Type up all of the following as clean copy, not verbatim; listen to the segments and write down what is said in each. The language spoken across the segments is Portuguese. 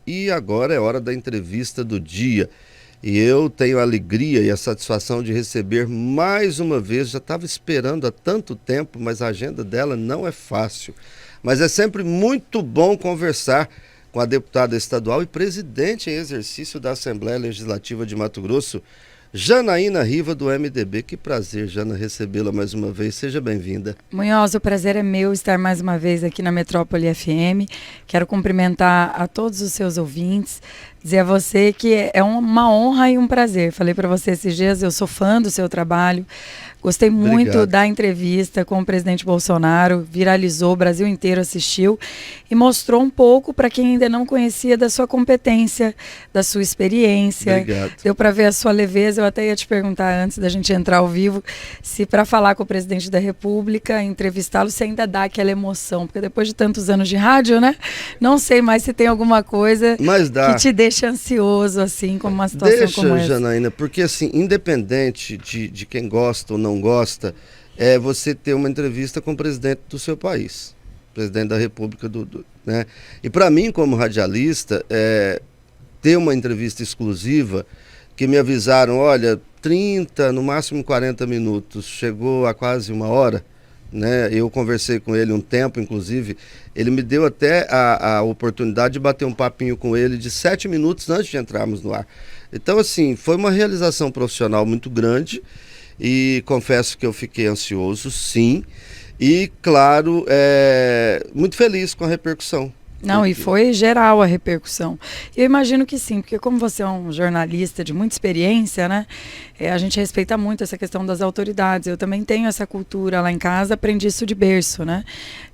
E agora é hora da entrevista do dia. E eu tenho a alegria e a satisfação de receber mais uma vez, já estava esperando há tanto tempo, mas a agenda dela não é fácil. Mas é sempre muito bom conversar com a deputada estadual e presidente em exercício da Assembleia Legislativa de Mato Grosso, Janaína Riva, do MDB. Que prazer, Jana, recebê-la mais uma vez. Seja bem-vinda. Munhoz, o prazer é meu estar mais uma vez aqui na Metrópole FM. Quero cumprimentar a todos os seus ouvintes, dizer a você que é uma honra e um prazer. Falei para você esses dias, eu sou fã do seu trabalho. Gostei muito Obrigado. da entrevista com o presidente Bolsonaro, viralizou, o Brasil inteiro assistiu e mostrou um pouco para quem ainda não conhecia da sua competência, da sua experiência. Obrigado. Deu para ver a sua leveza. Eu até ia te perguntar antes da gente entrar ao vivo, se para falar com o presidente da República, entrevistá-lo, se ainda dá aquela emoção, porque depois de tantos anos de rádio, né? Não sei mais se tem alguma coisa que te deixa ansioso, assim, como uma situação como essa. Janaína, porque assim, independente de quem gosta ou não gosta, é você ter uma entrevista com o presidente do seu país, presidente da República, né? E para mim, como radialista, ter uma entrevista exclusiva, que me avisaram, olha, 30, no máximo 40 minutos, chegou a quase uma hora, né? Eu conversei com ele um tempo, inclusive, ele me deu até a oportunidade de bater um papinho com ele de 7 minutos antes de entrarmos no ar. Então, assim, foi uma realização profissional muito grande e confesso que eu fiquei ansioso, sim, e, claro, muito feliz com a repercussão. Não, e foi geral a repercussão. Eu imagino que sim, porque como você é um jornalista de muita experiência, né? A gente respeita muito essa questão das autoridades. Eu também tenho essa cultura lá em casa, aprendi isso de berço, né?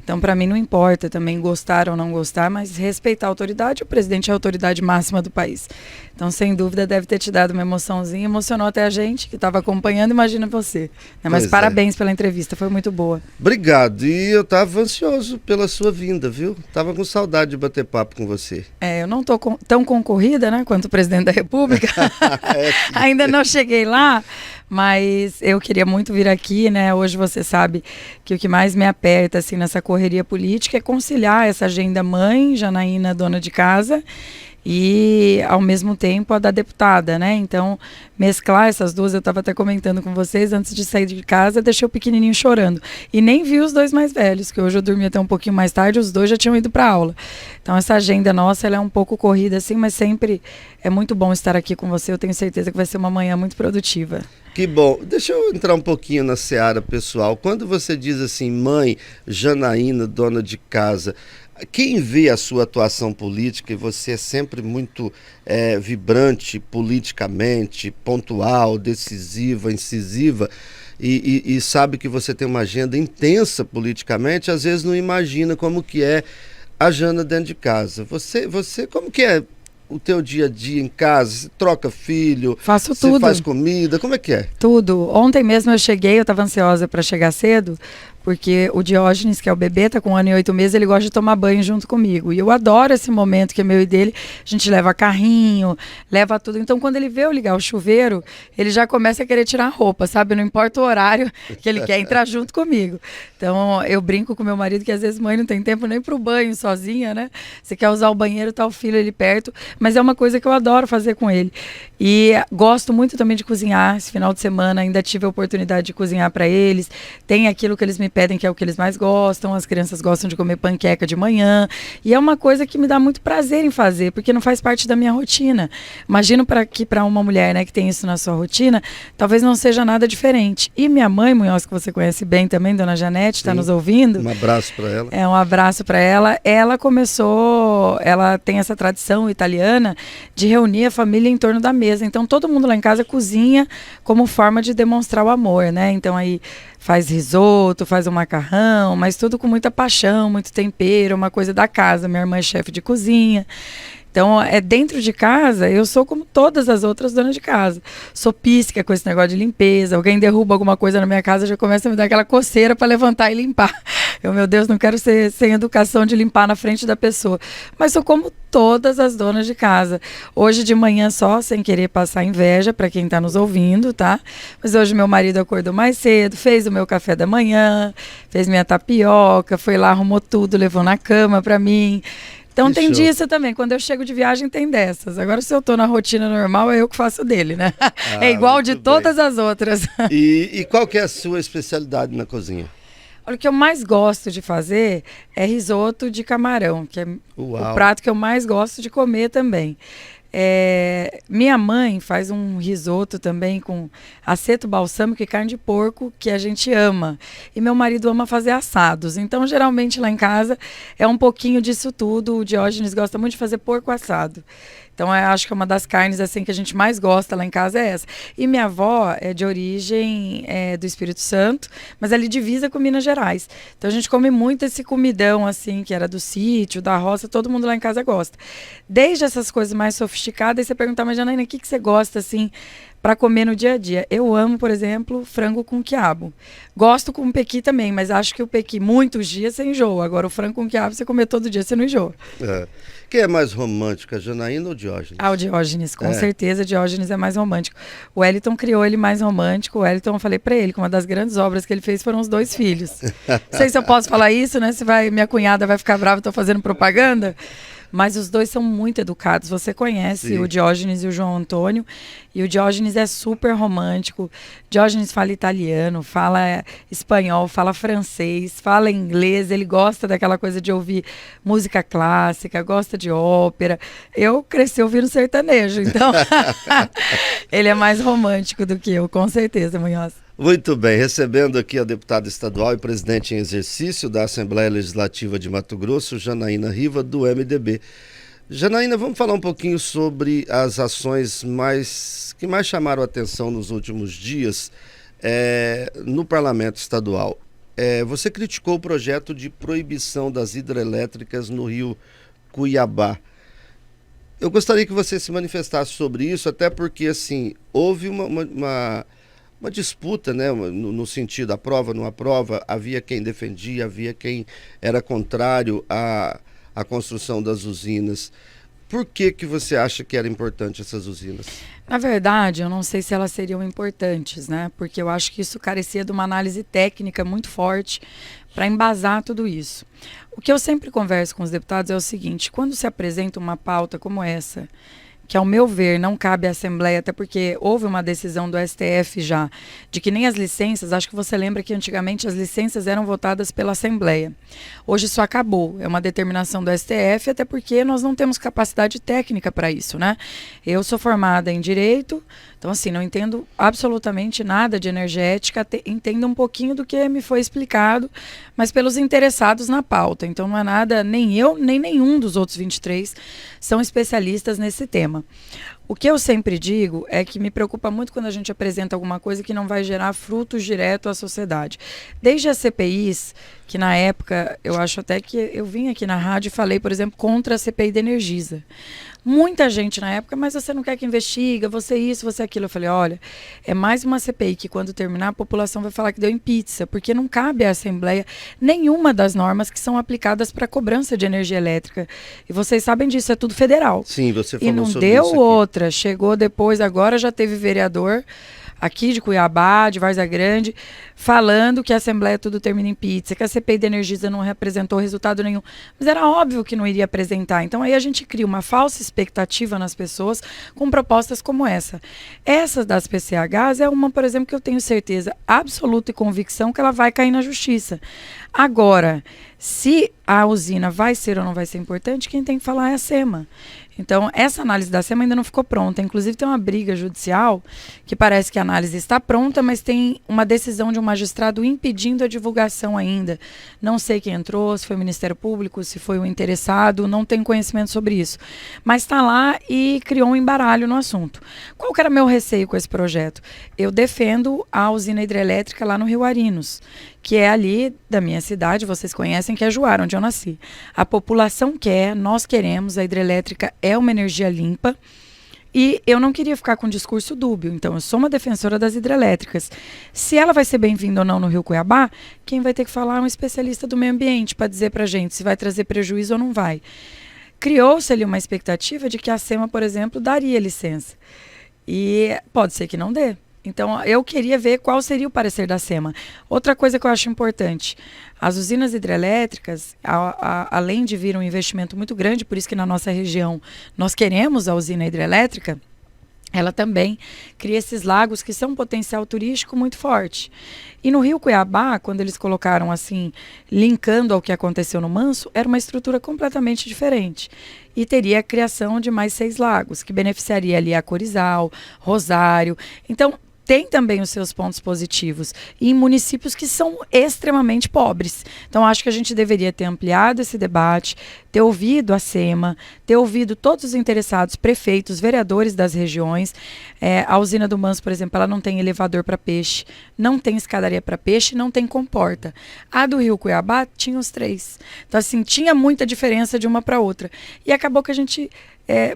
Então, para mim não importa também gostar ou não gostar, mas respeitar a autoridade. O presidente é a autoridade máxima do país. Então, sem dúvida, deve ter te dado uma emoçãozinha. Emocionou até a gente que estava acompanhando, imagina você. Né? Mas parabéns pela entrevista, foi muito boa. Obrigado. E eu estava ansioso pela sua vinda, viu? Estava com saudade de bater papo com você. Eu não estou tão concorrida, né, quanto o presidente da República. Ainda não cheguei lá, mas eu queria muito vir aqui, né? Hoje você sabe que o que mais me aperta assim nessa correria política é conciliar essa agenda mãe, Janaína, dona de casa, e ao mesmo tempo a da deputada, né? Então, mesclar essas duas, eu estava até comentando com vocês, antes de sair de casa, deixei o pequenininho chorando. E nem vi os dois mais velhos, que hoje eu dormi até um pouquinho mais tarde, os dois já tinham ido para aula. Então, essa agenda nossa, ela é um pouco corrida assim, mas sempre é muito bom estar aqui com você. Eu tenho certeza que vai ser uma manhã muito produtiva. Que bom. Deixa eu entrar um pouquinho na seara pessoal. Quando você diz assim, mãe, Janaína, dona de casa, quem vê a sua atuação política, e você é sempre muito vibrante politicamente, pontual, decisiva, incisiva, e sabe que você tem uma agenda intensa politicamente, às vezes não imagina como que é a Jana dentro de casa. Você como que é o teu dia a dia em casa? Você troca filho? Faço tudo. Você faz comida? Como é que é? Tudo. Ontem mesmo eu cheguei, eu estava ansiosa para chegar cedo, porque o Diógenes, que é o bebê, tá com 1 ano e 8 meses, ele gosta de tomar banho junto comigo. E eu adoro esse momento que é meu e dele. A gente leva carrinho, leva tudo. Então, quando ele vê eu ligar o chuveiro, ele já começa a querer tirar a roupa, sabe? Não importa o horário que ele quer entrar junto comigo. Então, eu brinco com meu marido que às vezes mãe não tem tempo nem pro banho sozinha, né? Você quer usar o banheiro, tá o filho ali perto. Mas é uma coisa que eu adoro fazer com ele. E gosto muito também de cozinhar. Esse final de semana ainda tive a oportunidade de cozinhar para eles. Tem aquilo que eles me pedem, que é o que eles mais gostam. As crianças gostam de comer panqueca de manhã. E é uma coisa que me dá muito prazer em fazer, porque não faz parte da minha rotina. Imagino que para uma mulher, né, que tem isso na sua rotina, talvez não seja nada diferente. E minha mãe, Munhoz, que você conhece bem também, dona Janete, está nos ouvindo. Um abraço para ela. Um abraço para ela. Ela tem essa tradição italiana de reunir a família em torno da mesa. Então todo mundo lá em casa cozinha como forma de demonstrar o amor, né? Então aí faz risoto, faz um macarrão, mas tudo com muita paixão, muito tempero, uma coisa da casa. Minha irmã é chefe de cozinha. Então, dentro de casa, eu sou como todas as outras donas de casa. Sou pística com esse negócio de limpeza. Alguém derruba alguma coisa na minha casa, já começa a me dar aquela coceira para levantar e limpar. Eu, meu Deus, não quero ser sem educação de limpar na frente da pessoa. Mas sou como todas as donas de casa. Hoje de manhã só, sem querer passar inveja para quem está nos ouvindo, tá? Mas hoje meu marido acordou mais cedo, fez o meu café da manhã, fez minha tapioca, foi lá, arrumou tudo, levou na cama para mim. Então Que tem show. disso também. Quando eu chego de viagem, tem dessas. Agora, se eu tô na rotina normal, é eu que faço dele, né? É igual de Muito todas bem. as outras. E qual que é a sua especialidade na cozinha? Olha, o que eu mais gosto de fazer é risoto de camarão, que é o Uau. prato que eu mais gosto de comer também. Minha mãe faz um risoto também com aceto balsâmico e carne de porco, que a gente ama. E meu marido ama fazer assados. Então, geralmente lá em casa é um pouquinho disso tudo. O Diógenes gosta muito de fazer porco assado. Então, eu acho que é uma das carnes assim que a gente mais gosta lá em casa é essa. E minha avó é de origem do Espírito Santo, mas ela divisa com Minas Gerais. Então, a gente come muito esse comidão assim, que era do sítio, da roça, todo mundo lá em casa gosta. Desde essas coisas mais sofisticadas, você perguntar, mas Janaína, o que você gosta assim para comer no dia a dia? Eu amo, por exemplo, frango com quiabo. Gosto com pequi também, mas acho que o pequi muitos dias você enjoa. Agora o frango com quiabo você comer todo dia você não enjoa. É. Quem é mais romântico, a Janaína ou o Diógenes? Ah, o Diógenes, com É. certeza, o Diógenes é mais romântico. O Wellington criou ele mais romântico. O Wellington, eu falei pra ele que uma das grandes obras que ele fez foram os 2 filhos. Não sei se eu posso falar isso, né? Minha cunhada vai ficar brava, tô fazendo propaganda. Mas os 2 são muito educados. Você conhece Sim. o Diógenes e o João Antônio. E o Diógenes é super romântico. Diógenes fala italiano, fala espanhol, fala francês, fala inglês. Ele gosta daquela coisa de ouvir música clássica, gosta de ópera. Eu cresci ouvindo sertanejo, então ele é mais romântico do que eu, com certeza, Munhoz. Muito bem, recebendo aqui a deputada estadual e presidente em exercício da Assembleia Legislativa de Mato Grosso, Janaína Riva, do MDB. Janaína, vamos falar um pouquinho sobre as ações que mais chamaram a atenção nos últimos dias no Parlamento Estadual. Você criticou o projeto de proibição das hidrelétricas no rio Cuiabá. Eu gostaria que você se manifestasse sobre isso, até porque assim, houve uma disputa, né, no sentido aprova, não aprova, havia quem defendia, havia quem era contrário à construção das usinas. Por que você acha que era importante essas usinas? Na verdade, eu não sei se elas seriam importantes, né? Porque eu acho que isso carecia de uma análise técnica muito forte para embasar tudo isso. O que eu sempre converso com os deputados é o seguinte: quando se apresenta uma pauta como essa, que ao meu ver não cabe à Assembleia, até porque houve uma decisão do STF já, de que nem as licenças, acho que você lembra que antigamente as licenças eram votadas pela Assembleia. Hoje isso acabou, é uma determinação do STF, até porque nós não temos capacidade técnica para isso, né? Eu sou formada em Direito, então assim, não entendo absolutamente nada de energética, entendo um pouquinho do que me foi explicado, mas pelos interessados na pauta, então não é nada, nem eu, nem nenhum dos outros 23 são especialistas nesse tema. O que eu sempre digo é que me preocupa muito quando a gente apresenta alguma coisa que não vai gerar frutos direto à sociedade. Desde as CPIs, que na época, eu acho até que eu vim aqui na rádio e falei, por exemplo, contra a CPI da Energisa. Muita gente na época, mas você não quer que investiga, você isso, você aquilo. Eu falei, olha, é mais uma CPI que quando terminar a população vai falar que deu em pizza, porque não cabe à Assembleia nenhuma das normas que são aplicadas para a cobrança de energia elétrica. E vocês sabem disso, é tudo federal. Sim, você falou e não sobre deu isso aqui. outra, chegou depois, agora já teve vereador aqui de Cuiabá, de Várzea Grande, falando que a Assembleia tudo termina em pizza, que a CPI da Energisa não representou resultado nenhum. Mas era óbvio que não iria apresentar. Então aí a gente cria uma falsa expectativa nas pessoas com propostas como essa. Essa das PCHs é uma, por exemplo, que eu tenho certeza absoluta e convicção que ela vai cair na justiça. Agora, se a usina vai ser ou não vai ser importante, quem tem que falar é a SEMA. Então, essa análise da SEMA ainda não ficou pronta. Inclusive, tem uma briga judicial que parece que a análise está pronta, mas tem uma decisão de um magistrado impedindo a divulgação ainda. Não sei quem entrou, se foi o Ministério Público, se foi o interessado, não tenho conhecimento sobre isso. Mas está lá e criou um embaralho no assunto. Qual que era meu receio com esse projeto? Eu defendo a usina hidrelétrica lá no Rio Arinos, que é ali da minha cidade, vocês conhecem, que é Juara, onde eu nasci. A população quer, nós queremos, a hidrelétrica é uma energia limpa, e eu não queria ficar com um discurso dúbio, então eu sou uma defensora das hidrelétricas. Se ela vai ser bem-vinda ou não no Rio Cuiabá, quem vai ter que falar é um especialista do meio ambiente para dizer para a gente se vai trazer prejuízo ou não vai. Criou-se ali uma expectativa de que a SEMA, por exemplo, daria licença. E pode ser que não dê. Então, eu queria ver qual seria o parecer da SEMA. Outra coisa que eu acho importante, as usinas hidrelétricas, além de vir um investimento muito grande, por isso que na nossa região nós queremos a usina hidrelétrica, ela também cria esses lagos que são um potencial turístico muito forte. E no Rio Cuiabá, quando eles colocaram assim, linkando ao que aconteceu no Manso, era uma estrutura completamente diferente. E teria a criação de mais 6 lagos, que beneficiaria ali a Corizal, Rosário. Então, tem também os seus pontos positivos em municípios que são extremamente pobres. Então, acho que a gente deveria ter ampliado esse debate, ter ouvido a SEMA, ter ouvido todos os interessados, prefeitos, vereadores das regiões. A usina do Manso, por exemplo, ela não tem elevador para peixe, não tem escadaria para peixe, não tem comporta. A do Rio Cuiabá tinha os 3. Então, assim, tinha muita diferença de uma para outra. E acabou que a gente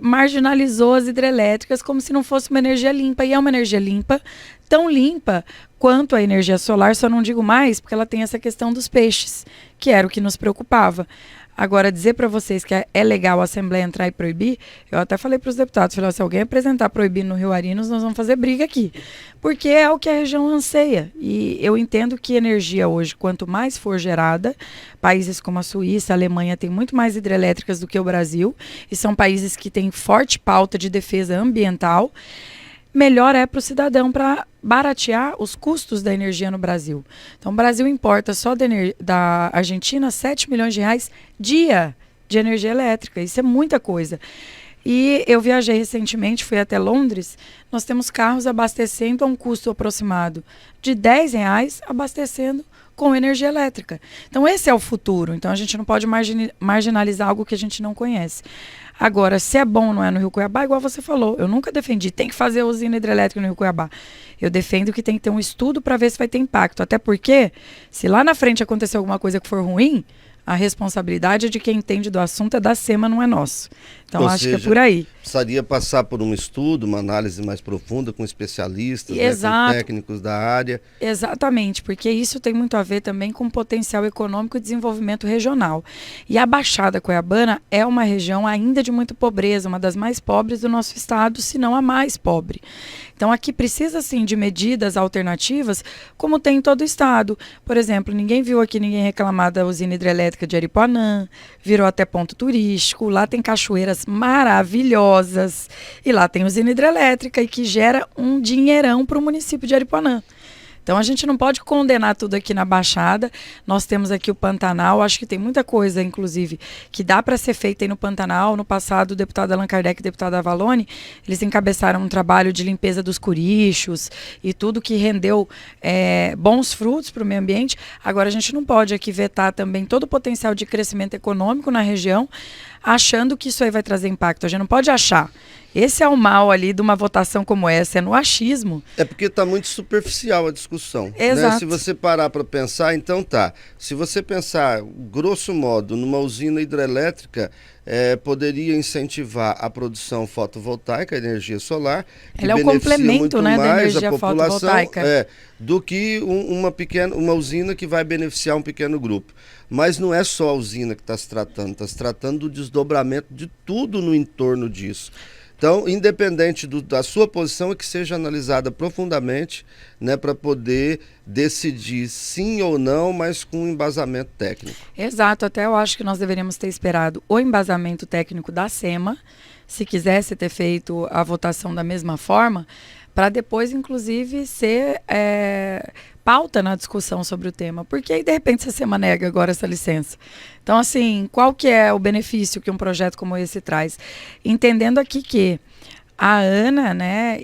marginalizou as hidrelétricas como se não fosse uma energia limpa. E é uma energia limpa, tão limpa quanto a energia solar, só não digo mais, porque ela tem essa questão dos peixes, que era o que nos preocupava. Agora, dizer para vocês que é legal a Assembleia entrar e proibir, eu até falei para os deputados, falei, se alguém apresentar proibir no Rio Arinos, nós vamos fazer briga aqui. Porque é o que a região anseia. E eu entendo que energia hoje, quanto mais for gerada, países como a Suíça, a Alemanha têm muito mais hidrelétricas do que o Brasil, e são países que têm forte pauta de defesa ambiental, melhor é para o cidadão para baratear os custos da energia no Brasil. Então, o Brasil importa só da Argentina 7 milhões de reais dia de energia elétrica. Isso é muita coisa. E eu viajei recentemente, fui até Londres, nós temos carros abastecendo a um custo aproximado de R$10 abastecendo com energia elétrica. Então, esse é o futuro. Então, a gente não pode marginalizar algo que a gente não conhece. Agora, se é bom ou não é no Rio Cuiabá, igual você falou, eu nunca defendi, tem que fazer a usina hidrelétrica no Rio Cuiabá. Eu defendo que tem que ter um estudo para ver se vai ter impacto. Até porque, se lá na frente acontecer alguma coisa que for ruim, a responsabilidade de quem entende do assunto é da SEMA, não é nosso. Então, acho que é por aí. Precisaria passar por um estudo, uma análise mais profunda com especialistas, né, com técnicos da área. Exatamente, porque isso tem muito a ver também com potencial econômico e desenvolvimento regional. E a Baixada Cuiabana é uma região ainda de muita pobreza, uma das mais pobres do nosso estado, se não a mais pobre. Então, aqui precisa, sim, de medidas alternativas, como tem em todo o estado. Por exemplo, ninguém viu aqui ninguém reclamar da usina hidrelétrica de Aripuanã, virou até ponto turístico, lá tem cachoeiras maravilhosas, e lá tem usina hidrelétrica, e que gera um dinheirão para o município de Aripuanã. Então, a gente não pode condenar tudo aqui na Baixada. Nós temos aqui o Pantanal. Acho que tem muita coisa, inclusive, que dá para ser feita aí no Pantanal. No passado, o deputado Allan Kardec e o deputado Avalone, eles encabeçaram um trabalho de limpeza dos curichos e tudo que rendeu bons frutos para o meio ambiente. Agora, a gente não pode aqui vetar também todo o potencial de crescimento econômico na região, achando que isso aí vai trazer impacto. A gente não pode achar. Esse é o mal ali de uma votação como essa, é no achismo. É porque está muito superficial a discussão. Exato. Né? Se você parar para pensar, então tá. Se você pensar, grosso modo, numa usina hidrelétrica, poderia incentivar a produção fotovoltaica, a energia solar, que ela é o complemento, né, da energia fotovoltaica. Do que uma usina que vai beneficiar um pequeno grupo. Mas não é só a usina que está se tratando do desdobramento de tudo no entorno disso. Então, independente da sua posição, é que seja analisada profundamente, né, para poder decidir sim ou não, mas com um embasamento técnico. Exato, até eu acho que nós deveríamos ter esperado o embasamento técnico da SEMA, se quisesse ter feito a votação da mesma forma, para depois, inclusive, ser pauta na discussão sobre o tema. Porque aí, de repente, a SEMA nega agora essa licença. Então, assim, qual que é o benefício que um projeto como esse traz? Entendendo aqui que a ANA, né,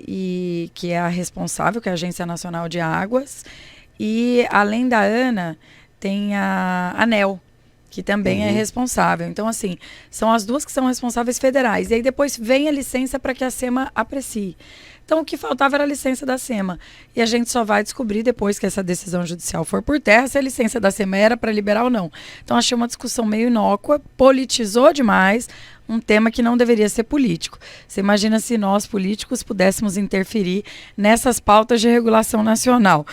que é a responsável, que é a Agência Nacional de Águas, e além da ANA, tem a ANEEL, que também é responsável. Então, assim, são as duas que são responsáveis federais. E aí depois vem a licença para que a SEMA aprecie. Então, o que faltava era a licença da SEMA. E a gente só vai descobrir depois que essa decisão judicial for por terra se a licença da SEMA era para liberar ou não. Então, achei uma discussão meio inócua, politizou demais um tema que não deveria ser político. Você imagina se nós, políticos, pudéssemos interferir nessas pautas de regulação nacional.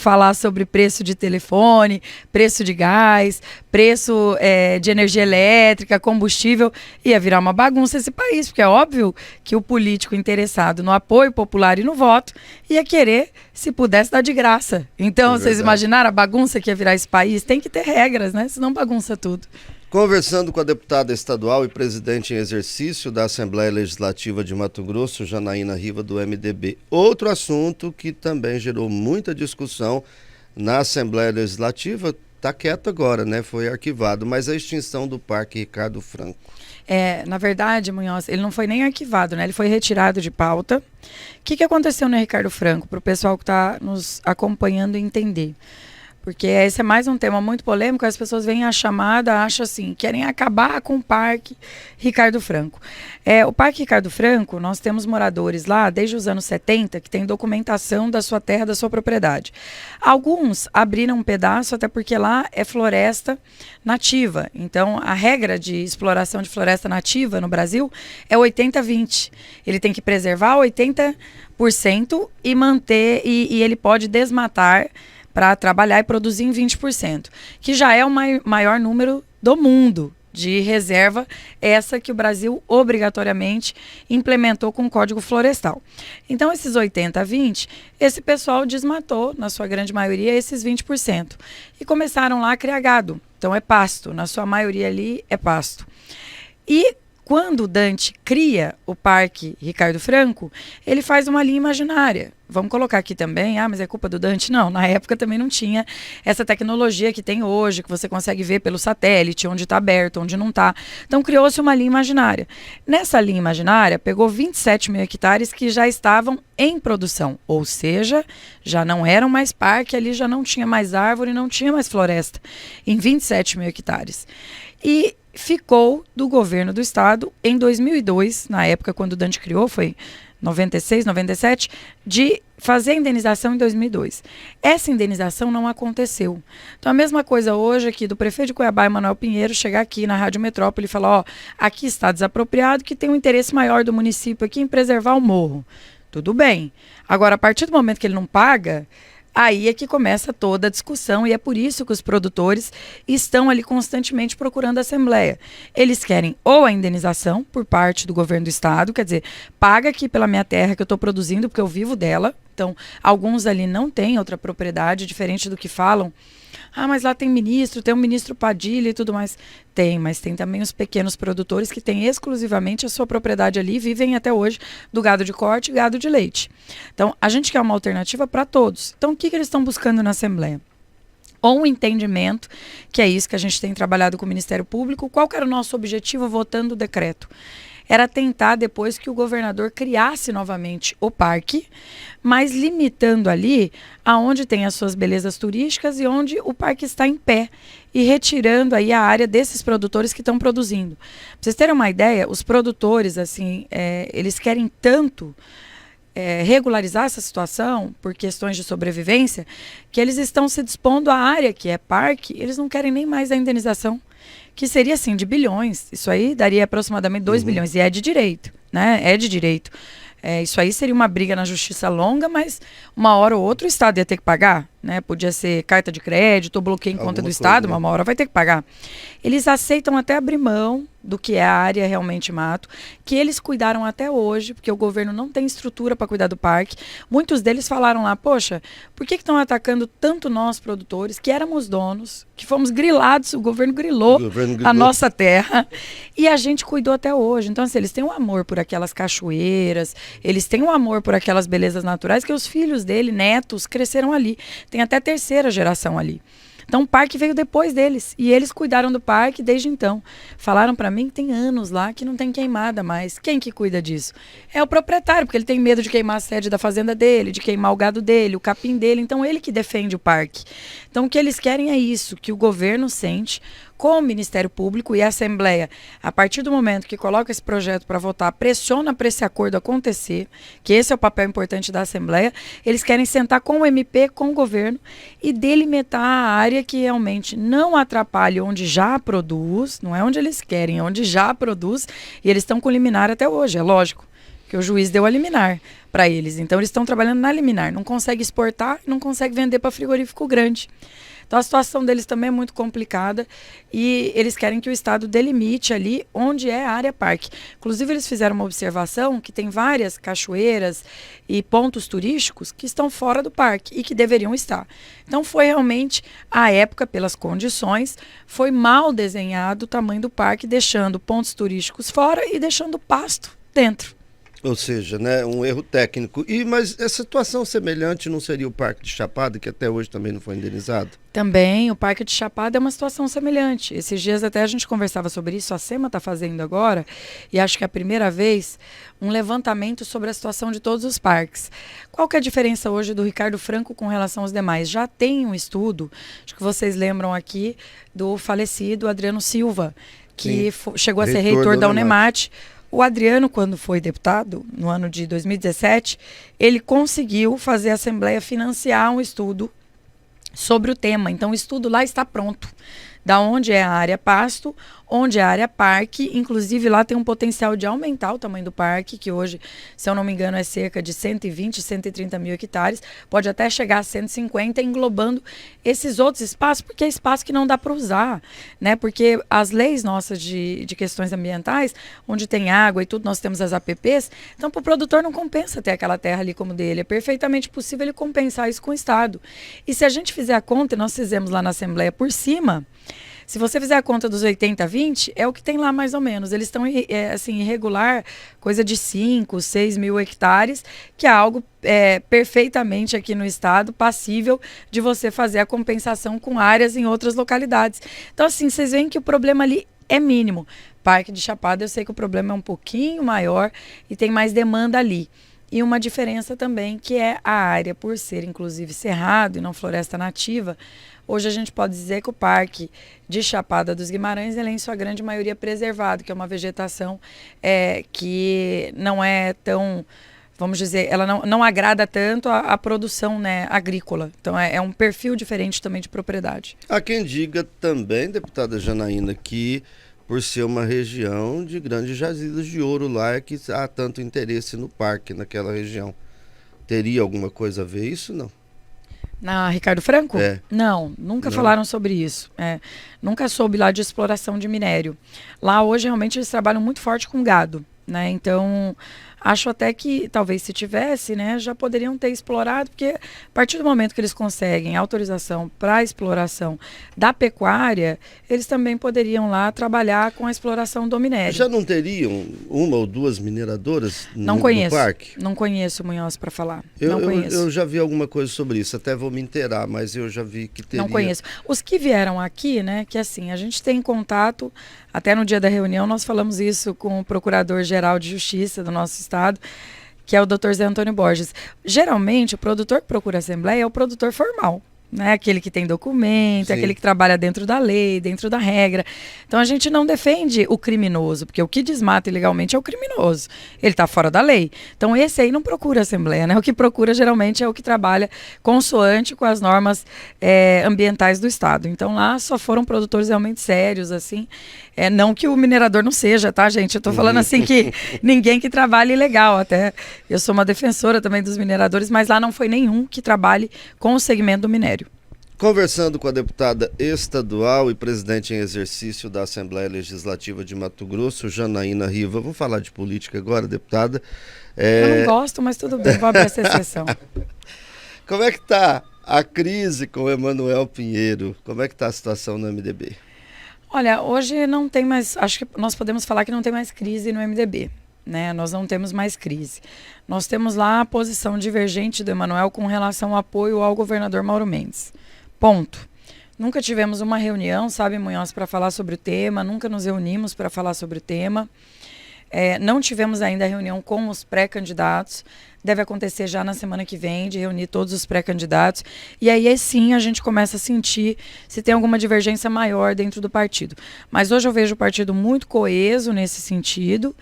falar sobre preço de telefone, preço de gás, preço de energia elétrica, combustível. Ia virar uma bagunça esse país, porque é óbvio que o político interessado no apoio popular e no voto ia querer, se pudesse, dar de graça. Então, vocês imaginaram a bagunça que ia virar esse país? Tem que ter regras, né? Senão bagunça tudo. Conversando com a deputada estadual e presidente em exercício da Assembleia Legislativa de Mato Grosso, Janaína Riva, do MDB. Outro assunto que também gerou muita discussão na Assembleia Legislativa, está quieto agora, né? Foi arquivado, mas a extinção do Parque Ricardo Franco. Na verdade, Munhoz, ele não foi nem arquivado, né? Ele foi retirado de pauta. O que aconteceu no Ricardo Franco, para o pessoal que está nos acompanhando entender? Porque esse é mais um tema muito polêmico, as pessoas veem a chamada, acham assim, querem acabar com o Parque Ricardo Franco. O Parque Ricardo Franco, nós temos moradores lá desde os anos 70 que tem documentação da sua terra, da sua propriedade. Alguns abriram um pedaço, até porque lá é floresta nativa. Então, a regra de exploração de floresta nativa no Brasil é 80-20. Ele tem que preservar 80% e manter, e ele pode desmatar para trabalhar e produzir em 20%, que já é o maior número do mundo de reserva, essa que o Brasil obrigatoriamente implementou com o Código Florestal. Então, esses 80-20, esse pessoal desmatou, na sua grande maioria, esses 20%. E começaram lá a criar gado. Então, é pasto, na sua maioria ali é pasto. E quando o Dante cria o Parque Ricardo Franco, ele faz uma linha imaginária. Vamos colocar aqui também, mas é culpa do Dante? Não, na época também não tinha essa tecnologia que tem hoje, que você consegue ver pelo satélite, onde está aberto, onde não está. Então criou-se uma linha imaginária. Nessa linha imaginária, pegou 27 mil hectares que já estavam em produção, ou seja, já não eram mais parque, ali já não tinha mais árvore, não tinha mais floresta, em 27 mil hectares. E ficou do governo do estado em 2002, na época quando o Dante criou, foi 96, 97, de fazer a indenização em 2002. Essa indenização não aconteceu. Então a mesma coisa hoje aqui do prefeito de Cuiabá, Emanuel Pinheiro, chegar aqui na Rádio Metrópole e falar, aqui está desapropriado, que tem um interesse maior do município aqui em preservar o morro. Tudo bem. Agora, a partir do momento que ele não paga, aí é que começa toda a discussão e é por isso que os produtores estão ali constantemente procurando a Assembleia. Eles querem ou a indenização por parte do governo do estado, quer dizer, paga aqui pela minha terra que eu estou produzindo porque eu vivo dela. Então, alguns ali não têm outra propriedade, diferente do que falam. Mas lá tem um ministro Padilha e tudo mais. Tem, mas tem também os pequenos produtores que têm exclusivamente a sua propriedade ali e vivem até hoje do gado de corte e gado de leite. Então, a gente quer uma alternativa para todos. Então, o que eles estão buscando na Assembleia? Ou um entendimento, que é isso que a gente tem trabalhado com o Ministério Público. Qual que era o nosso objetivo votando o decreto? Era tentar depois que o governador criasse novamente o parque, mas limitando ali aonde tem as suas belezas turísticas e onde o parque está em pé e retirando aí a área desses produtores que estão produzindo. Pra vocês terem uma ideia, os produtores, assim, eles querem tanto regularizar essa situação por questões de sobrevivência, que eles estão se dispondo à área que é parque, eles não querem nem mais a indenização, que seria assim de bilhões. Isso aí daria aproximadamente 2 bilhões, e é de direito, né? É de direito. Isso aí seria uma briga na justiça longa, mas uma hora ou outra o Estado ia ter que pagar, né? Podia ser carta de crédito ou bloqueio em conta do Estado, mas uma hora vai ter que pagar. Eles aceitam até abrir mão do que é a área realmente mato, que eles cuidaram até hoje, porque o governo não tem estrutura para cuidar do parque. Muitos deles falaram lá, poxa, por que estão atacando tanto nós produtores, que éramos donos, que fomos grilados, o governo grilou a nossa terra, e a gente cuidou até hoje. Então, assim, eles têm um amor por aquelas cachoeiras, eles têm um amor por aquelas belezas naturais, que os filhos dele, netos, cresceram ali. Tem até terceira geração ali. Então o parque veio depois deles e eles cuidaram do parque desde então. Falaram para mim que tem anos lá que não tem queimada mais. Quem que cuida disso? É o proprietário, porque ele tem medo de queimar a sede da fazenda dele, de queimar o gado dele, o capim dele. Então ele que defende o parque. Então o que eles querem é isso, que o governo sente com o Ministério Público e a Assembleia, a partir do momento que coloca esse projeto para votar, pressiona para esse acordo acontecer, que esse é o papel importante da Assembleia. Eles querem sentar com o MP, com o governo e delimitar a área que realmente não atrapalhe onde já produz, não é onde eles querem, é onde já produz, e eles estão com liminar até hoje, é lógico. porque o juiz deu a liminar para eles. Então, eles estão trabalhando na liminar. Não consegue exportar e não consegue vender para frigorífico grande. Então, a situação deles também é muito complicada e eles querem que o Estado delimite ali onde é a área parque. Inclusive, eles fizeram uma observação que tem várias cachoeiras e pontos turísticos que estão fora do parque e que deveriam estar. Então, foi realmente, à época, pelas condições, foi mal desenhado o tamanho do parque, deixando pontos turísticos fora e deixando o pasto dentro. Ou seja, né, um erro técnico. Mas essa situação semelhante não seria o Parque de Chapada, que até hoje também não foi indenizado? Também, o Parque de Chapada é uma situação semelhante. Esses dias até a gente conversava sobre isso, a SEMA está fazendo agora, e acho que é a primeira vez, um levantamento sobre a situação de todos os parques. Qual que é a diferença hoje do Ricardo Franco com relação aos demais? Já tem um estudo, acho que vocês lembram aqui, do falecido Adriano Silva, que chegou a ser reitor da Unemate. O Adriano, quando foi deputado, no ano de 2017, ele conseguiu fazer a Assembleia financiar um estudo sobre o tema. Então, o estudo lá está pronto. Da onde é a área pasto, onde é a área parque. Inclusive, lá tem um potencial de aumentar o tamanho do parque, que hoje, se eu não me engano, é cerca de 120, 130 mil hectares. Pode até chegar a 150, englobando esses outros espaços, porque é espaço que não dá para usar, né? Porque as leis nossas de questões ambientais, onde tem água e tudo, nós temos as APPs, então para o produtor não compensa ter aquela terra ali como dele. É perfeitamente possível ele compensar isso com o Estado. E se a gente fizer a conta, e nós fizemos lá na Assembleia por cima, se você fizer a conta dos 80-20, é o que tem lá mais ou menos. Eles estão assim, irregular, coisa de 5, 6 mil hectares, que é algo perfeitamente aqui no estado, passível de você fazer a compensação com áreas em outras localidades. Então, assim, vocês veem que o problema ali é mínimo. Parque de Chapada, eu sei que o problema é um pouquinho maior e tem mais demanda ali. E uma diferença também, que é a área, por ser inclusive cerrado e não floresta nativa, hoje a gente pode dizer que o Parque de Chapada dos Guimarães ele é em sua grande maioria preservado, que é uma vegetação que não é tão, vamos dizer, ela não agrada tanto a produção, né, agrícola. Então é um perfil diferente também de propriedade. Há quem diga também, deputada Janaína, que por ser uma região de grandes jazidas de ouro lá, é que há tanto interesse no parque naquela região. Teria alguma coisa a ver isso, não? Na Ricardo Franco? É. Não, nunca falaram sobre isso. Nunca soube lá de exploração de minério. Lá hoje realmente eles trabalham muito forte com gado, né? Então acho até que talvez se tivesse, né, já poderiam ter explorado, porque a partir do momento que eles conseguem autorização para a exploração da pecuária, eles também poderiam lá trabalhar com a exploração do minério. Já não teriam uma ou duas mineradoras no parque? Não conheço, Munhoz, para falar. Não conheço. Eu já vi alguma coisa sobre isso, até vou me inteirar, mas eu já vi que teria. Não conheço. Os que vieram aqui, né, que assim, a gente tem contato, até no dia da reunião nós falamos isso com o Procurador-Geral de Justiça do nosso estado, que é o Dr. Zé Antônio Borges. Geralmente, o produtor que procura a Assembleia é o produtor formal, né? Aquele que tem documento, Sim. Aquele que trabalha dentro da lei, dentro da regra. Então, a gente não defende o criminoso, porque o que desmata ilegalmente é o criminoso. Ele está fora da lei. Então, esse aí não procura a Assembleia, né? O que procura, geralmente, é o que trabalha consoante com as normas ambientais do Estado. Então, lá só foram produtores realmente sérios, assim. Não que o minerador não seja, tá, gente? Eu estou falando assim que ninguém que trabalhe ilegal. Até eu sou uma defensora também dos mineradores, mas lá não foi nenhum que trabalhe com o segmento do minério. Conversando com a deputada estadual e presidente em exercício da Assembleia Legislativa de Mato Grosso, Janaína Riva. Vamos falar de política agora, deputada? Eu não gosto, mas tudo bem, vou abrir essa exceção. Como é que está a crise com o Emanuel Pinheiro? Como é que está a situação no MDB? Olha, hoje não tem mais, acho que nós podemos falar que não tem mais crise no MDB, né? Nós não temos mais crise. Nós temos lá a posição divergente do Emanuel com relação ao apoio ao governador Mauro Mendes. Ponto. Nunca tivemos uma reunião, sabe, Munhoz, para falar sobre o tema, nunca nos reunimos para falar sobre o tema. Não tivemos ainda a reunião com os pré-candidatos. Deve acontecer já na semana que vem, de reunir todos os pré-candidatos. E aí sim a gente começa a sentir se tem alguma divergência maior dentro do partido. Mas hoje eu vejo o partido muito coeso nesse sentido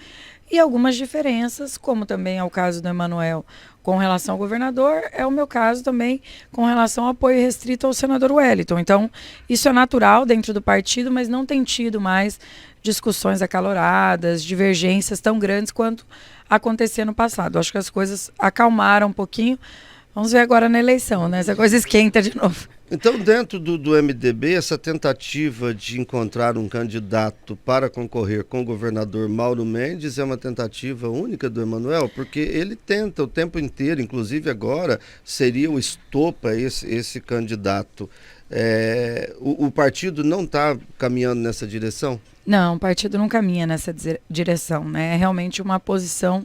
e algumas diferenças, como também é o caso do Emanuel com relação ao governador, é o meu caso também com relação ao apoio restrito ao senador Wellington. Então, isso é natural dentro do partido, mas não tem tido mais discussões acaloradas, divergências tão grandes quanto acontecia no passado. Acho que as coisas acalmaram um pouquinho. Vamos ver agora na eleição, né? Essa coisa esquenta de novo. Então, dentro do MDB, essa tentativa de encontrar um candidato para concorrer com o governador Mauro Mendes é uma tentativa única do Emanuel, porque ele tenta o tempo inteiro, inclusive agora seria o estopa esse candidato. O partido não está caminhando nessa direção? Não, o partido não caminha nessa direção, né? É realmente uma posição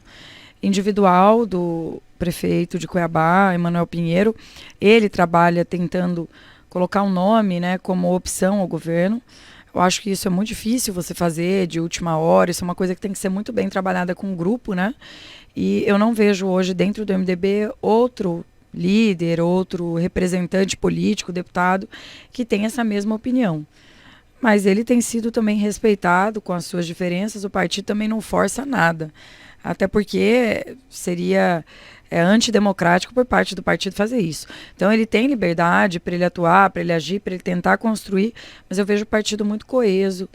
individual do prefeito de Cuiabá, Emanuel Pinheiro. Ele trabalha tentando colocar um nome, né, como opção ao governo. Eu acho que isso é muito difícil você fazer de última hora, isso é uma coisa que tem que ser muito bem trabalhada com o grupo, né? E eu não vejo hoje dentro do MDB outro líder, outro representante político, deputado, que tem essa mesma opinião. Mas ele tem sido também respeitado com as suas diferenças, o partido também não força nada. Até porque seria antidemocrático por parte do partido fazer isso. Então ele tem liberdade para ele atuar, para ele agir, para ele tentar construir, mas eu vejo o partido muito coeso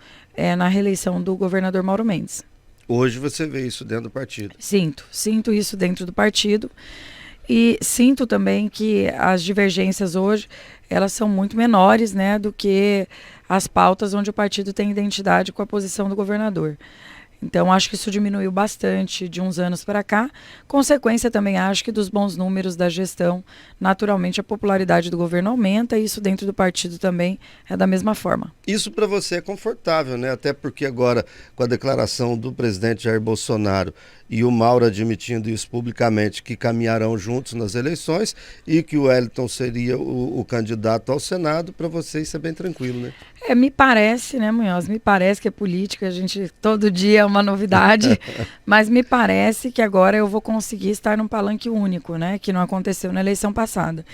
na reeleição do governador Mauro Mendes. Hoje você vê isso dentro do partido? Sinto isso dentro do partido e sinto também que as divergências hoje, elas são muito menores, né, do que as pautas onde o partido tem identidade com a posição do governador. Então, acho que isso diminuiu bastante de uns anos para cá. Consequência também, acho que dos bons números da gestão, naturalmente a popularidade do governo aumenta e isso dentro do partido também é da mesma forma. Isso para você é confortável, né? Até porque agora, com a declaração do presidente Jair Bolsonaro e o Mauro admitindo isso publicamente, que caminharão juntos nas eleições e que o Wellington seria o candidato ao Senado, para você isso é bem tranquilo, né? Me parece, né, Munhoz? Me parece que é política, a gente todo dia é uma novidade, mas me parece que agora eu vou conseguir estar num palanque único, né, que não aconteceu na eleição passada.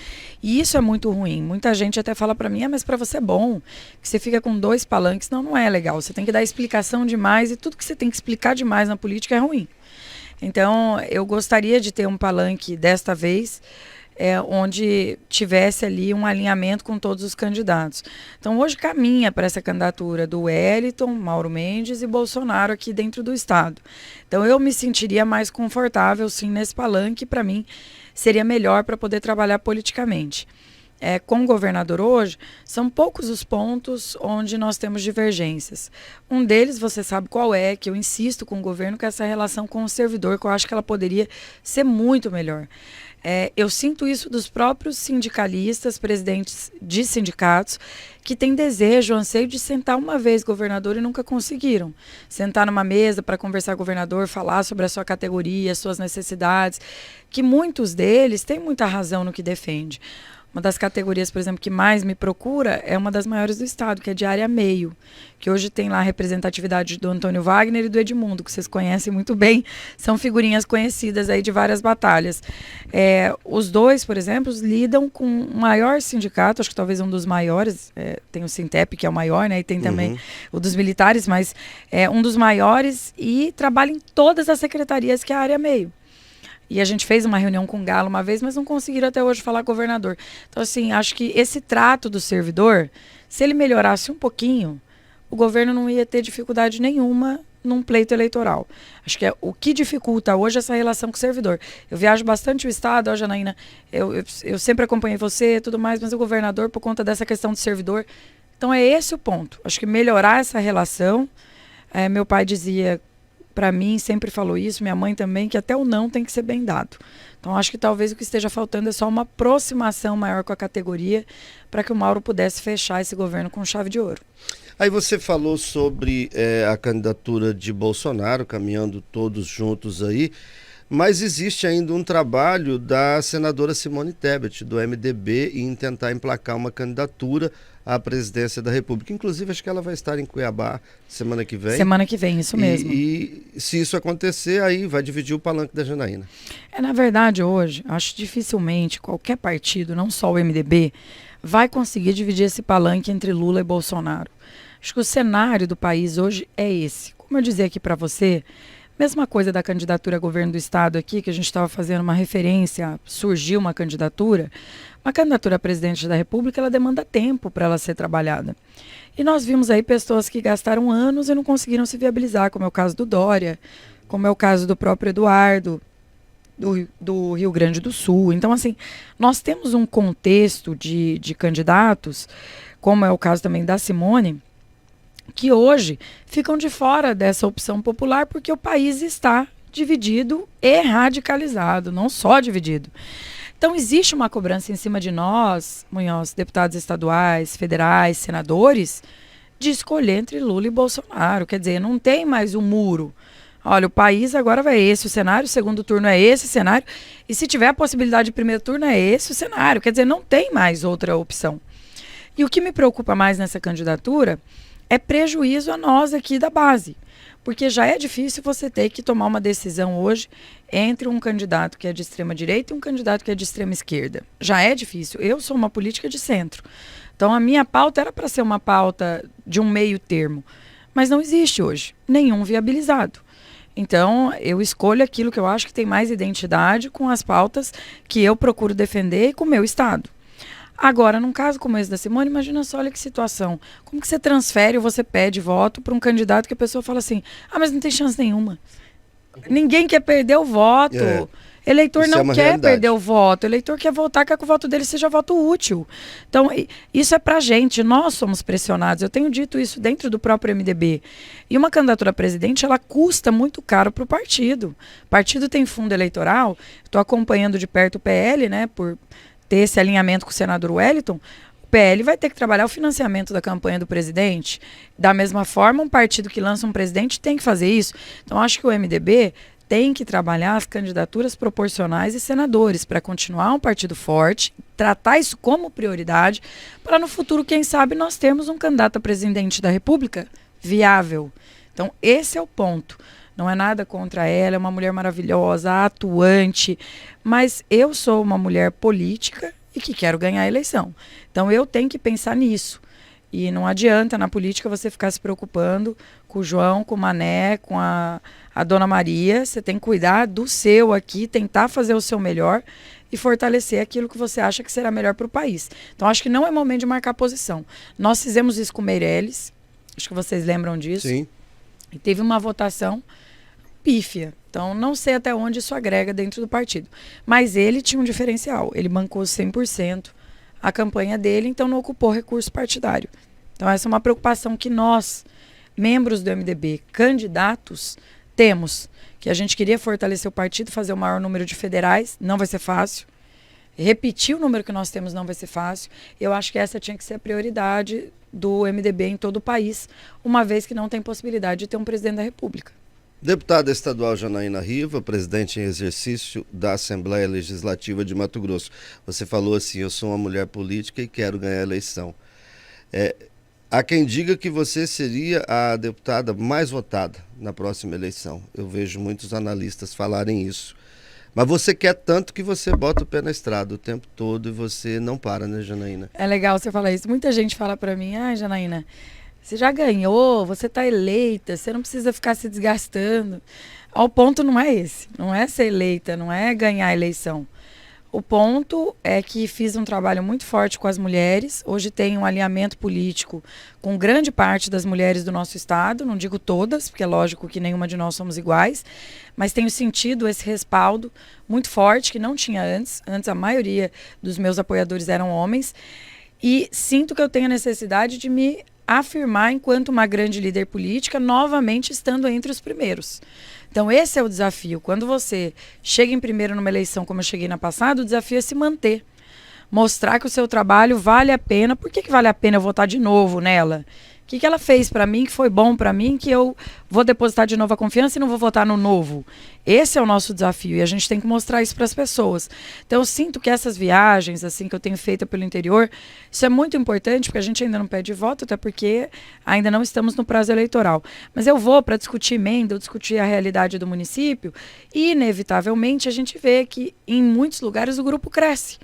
E isso é muito ruim. Muita gente até fala para mim, mas para você é bom, que você fica com 2 palanques. Não é legal. Você tem que dar explicação demais e tudo que você tem que explicar demais na política é ruim. Então, eu gostaria de ter um palanque desta vez, onde tivesse ali um alinhamento com todos os candidatos. Então, hoje caminha para essa candidatura do Wellington, Mauro Mendes e Bolsonaro aqui dentro do estado. Então, eu me sentiria mais confortável, sim, nesse palanque. Para mim, seria melhor para poder trabalhar politicamente. Com o governador hoje, são poucos os pontos onde nós temos divergências. Um deles, você sabe qual é, que eu insisto com o governo, que é essa relação com o servidor, que eu acho que ela poderia ser muito melhor. Eu sinto isso dos próprios sindicalistas, presidentes de sindicatos, que têm desejo, anseio de sentar uma vez governador e nunca conseguiram. Sentar numa mesa para conversar com o governador, falar sobre a sua categoria, suas necessidades, que muitos deles têm muita razão no que defende. Uma das categorias, por exemplo, que mais me procura é uma das maiores do estado, que é de área meio, que hoje tem lá a representatividade do Antônio Wagner e do Edmundo, que vocês conhecem muito bem, são figurinhas conhecidas aí de várias batalhas. Os dois, por exemplo, lidam com o maior sindicato, acho que talvez um dos maiores, tem o Sintep, que é o maior, né, e tem também o dos militares, mas é um dos maiores e trabalha em todas as secretarias que é a área meio. E a gente fez uma reunião com o Galo uma vez, mas não conseguiram até hoje falar com o governador. Então, assim, acho que esse trato do servidor, se ele melhorasse um pouquinho, o governo não ia ter dificuldade nenhuma num pleito eleitoral. Acho que é o que dificulta hoje essa relação com o servidor. Eu viajo bastante o estado, ó, Janaína, eu sempre acompanhei você e tudo mais, mas o governador, por conta dessa questão do servidor. Então, é esse o ponto. Acho que melhorar essa relação. Meu pai dizia... Para mim, sempre falou isso, minha mãe também, que até o não tem que ser bem dado. Então, acho que talvez o que esteja faltando é só uma aproximação maior com a categoria para que o Mauro pudesse fechar esse governo com chave de ouro. Aí você falou sobre a candidatura de Bolsonaro, caminhando todos juntos aí, mas existe ainda um trabalho da senadora Simone Tebet, do MDB, em tentar emplacar uma candidatura à presidência da República. Inclusive, acho que ela vai estar em Cuiabá semana que vem. Semana que vem, isso mesmo. E se isso acontecer, aí vai dividir o palanque da Janaína. Na verdade, hoje, acho dificilmente qualquer partido, não só o MDB, vai conseguir dividir esse palanque entre Lula e Bolsonaro. Acho que o cenário do país hoje é esse. Como eu dizia aqui para você, Mesma coisa da candidatura a governo do estado aqui, que a gente estava fazendo uma referência, surgiu uma candidatura. Uma candidatura a presidente da República, ela demanda tempo para ela ser trabalhada. E nós vimos aí pessoas que gastaram anos e não conseguiram se viabilizar, como é o caso do Dória, como é o caso do próprio Eduardo, do Rio Grande do Sul. Então, assim, nós temos um contexto de candidatos, como é o caso também da Simone, que hoje ficam de fora dessa opção popular porque o país está dividido e radicalizado, não só dividido. Então, existe uma cobrança em cima de nós, Munhoz, deputados estaduais, federais, senadores, de escolher entre Lula e Bolsonaro. Quer dizer, não tem mais um muro. Olha, o país agora vai esse o cenário, o segundo turno é esse cenário, e se tiver a possibilidade de primeiro turno é esse o cenário. Quer dizer, não tem mais outra opção. E o que me preocupa mais nessa candidatura é prejuízo a nós aqui da base. Porque já é difícil você ter que tomar uma decisão hoje entre um candidato que é de extrema direita e um candidato que é de extrema esquerda. Já é difícil. Eu sou uma política de centro. Então a minha pauta era para ser uma pauta de um meio termo. Mas não existe hoje nenhum viabilizado. Então eu escolho aquilo que eu acho que tem mais identidade com as pautas que eu procuro defender e com o meu estado. Agora, num caso como esse da Simone, imagina só, olha que situação. Como que você transfere ou você pede voto para um candidato que a pessoa fala assim, mas não tem chance nenhuma. Ninguém quer perder o voto. Eleitor Isso não quer perder o voto. Eleitor quer votar, quer que o voto dele seja voto útil. Então, isso é pra gente. Nós somos pressionados. Eu tenho dito isso dentro do próprio MDB. E uma candidatura a presidente, ela custa muito caro para o partido. O partido tem fundo eleitoral. Estou acompanhando de perto o PL, né, por ter esse alinhamento com o senador Wellington. O PL vai ter que trabalhar o financiamento da campanha do presidente. Da mesma forma, um partido que lança um presidente tem que fazer isso. Então, acho que o MDB tem que trabalhar as candidaturas proporcionais e senadores para continuar um partido forte, tratar isso como prioridade, para no futuro, quem sabe, nós termos um candidato a presidente da República viável. Então, esse é o ponto. Não é nada contra ela, é uma mulher maravilhosa, atuante, mas eu sou uma mulher política e que quero ganhar a eleição. Então eu tenho que pensar nisso. E não adianta na política você ficar se preocupando com o João, com o Mané, com a Dona Maria. Você tem que cuidar do seu aqui, tentar fazer o seu melhor e fortalecer aquilo que você acha que será melhor para o país. Então acho que não é momento de marcar posição. Nós fizemos isso com o Meirelles, acho que vocês lembram disso. Sim. E teve uma votação pífia. Então, não sei até onde isso agrega dentro do partido. Mas ele tinha um diferencial. Ele bancou 100% a campanha dele, então não ocupou recurso partidário. Então, essa é uma preocupação que nós, membros do MDB, candidatos, temos. Que a gente queria fortalecer o partido, fazer o maior número de federais. Não vai ser fácil. Repetir o número que nós temos não vai ser fácil. Eu acho que essa tinha que ser a prioridade do MDB em todo o país, uma vez que não tem possibilidade de ter um presidente da República. Deputada estadual Janaína Riva, presidente em exercício da Assembleia Legislativa de Mato Grosso. Você falou assim, eu sou uma mulher política e quero ganhar a eleição. Há quem diga que você seria a deputada mais votada na próxima eleição. Eu vejo muitos analistas falarem isso. Mas você quer tanto que você bota o pé na estrada o tempo todo e você não para, né, Janaína? É legal você falar isso. Muita gente fala pra mim, Janaína, você já ganhou, você está eleita, você não precisa ficar se desgastando. O ponto não é esse, não é ser eleita, não é ganhar a eleição. O ponto é que fiz um trabalho muito forte com as mulheres. Hoje tem um alinhamento político com grande parte das mulheres do nosso estado, não digo todas, porque é lógico que nenhuma de nós somos iguais, mas tenho sentido esse respaldo muito forte que não tinha antes. Antes a maioria dos meus apoiadores eram homens e sinto que eu tenho a necessidade de me afirmar enquanto uma grande líder política, novamente estando entre os primeiros. Então esse é o desafio. Quando você chega em primeiro numa eleição, como eu cheguei na passada, o desafio é se manter. Mostrar que o seu trabalho vale a pena. Por que vale a pena eu votar de novo nela? O que ela fez para mim, que foi bom para mim, que eu vou depositar de novo a confiança e não vou votar no novo? Esse é o nosso desafio e a gente tem que mostrar isso para as pessoas. Então eu sinto que essas viagens assim que eu tenho feito pelo interior, isso é muito importante, porque a gente ainda não pede voto, até porque ainda não estamos no prazo eleitoral. Mas eu vou para discutir emenda, discutir a realidade do município e, inevitavelmente, a gente vê que em muitos lugares o grupo cresce.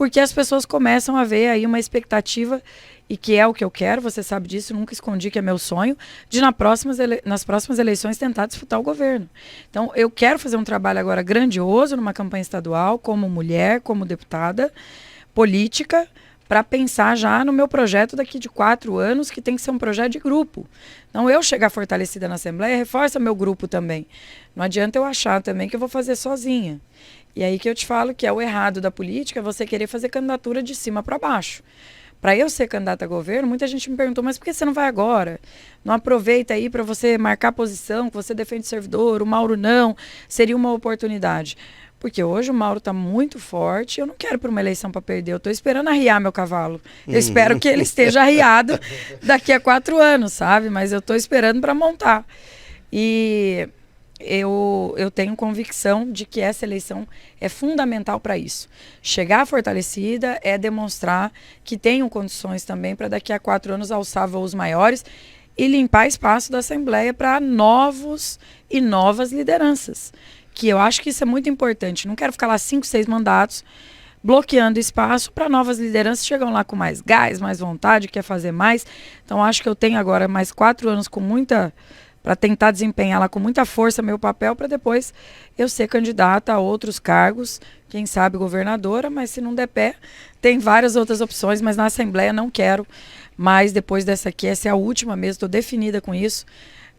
porque as pessoas começam a ver aí uma expectativa, e que é o que eu quero, você sabe disso, nunca escondi que é meu sonho, de nas próximas eleições tentar disputar o governo. Então, eu quero fazer um trabalho agora grandioso numa campanha estadual, como mulher, como deputada política, para pensar já no meu projeto daqui de 4 anos, que tem que ser um projeto de grupo. Não eu chegar fortalecida na Assembleia, reforça meu grupo também. Não adianta eu achar também que eu vou fazer sozinha. E aí que eu te falo que é o errado da política, é você querer fazer candidatura de cima para baixo. Para eu ser candidata a governo, muita gente me perguntou, mas por que você não vai agora? Não aproveita aí para você marcar posição, que você defende o servidor, o Mauro não, seria uma oportunidade. Porque hoje o Mauro está muito forte, eu não quero para uma eleição para perder, eu estou esperando arriar meu cavalo. Eu espero que ele esteja arriado daqui a 4 anos, sabe? Mas eu estou esperando para montar. E eu tenho convicção de que essa eleição é fundamental para isso. Chegar fortalecida é demonstrar que tenho condições também para daqui a 4 anos alçar voos maiores e limpar espaço da Assembleia para novos e novas lideranças. Que eu acho que isso é muito importante. Não quero ficar lá 5, 6 mandatos bloqueando espaço para novas lideranças que chegam lá com mais gás, mais vontade, quer fazer mais. Então acho que eu tenho agora mais 4 anos com muita... para tentar desempenhar lá com muita força meu papel, para depois eu ser candidata a outros cargos, quem sabe governadora, mas se não der pé, tem várias outras opções, mas na Assembleia não quero, mas depois dessa aqui, essa é a última mesmo, estou definida com isso,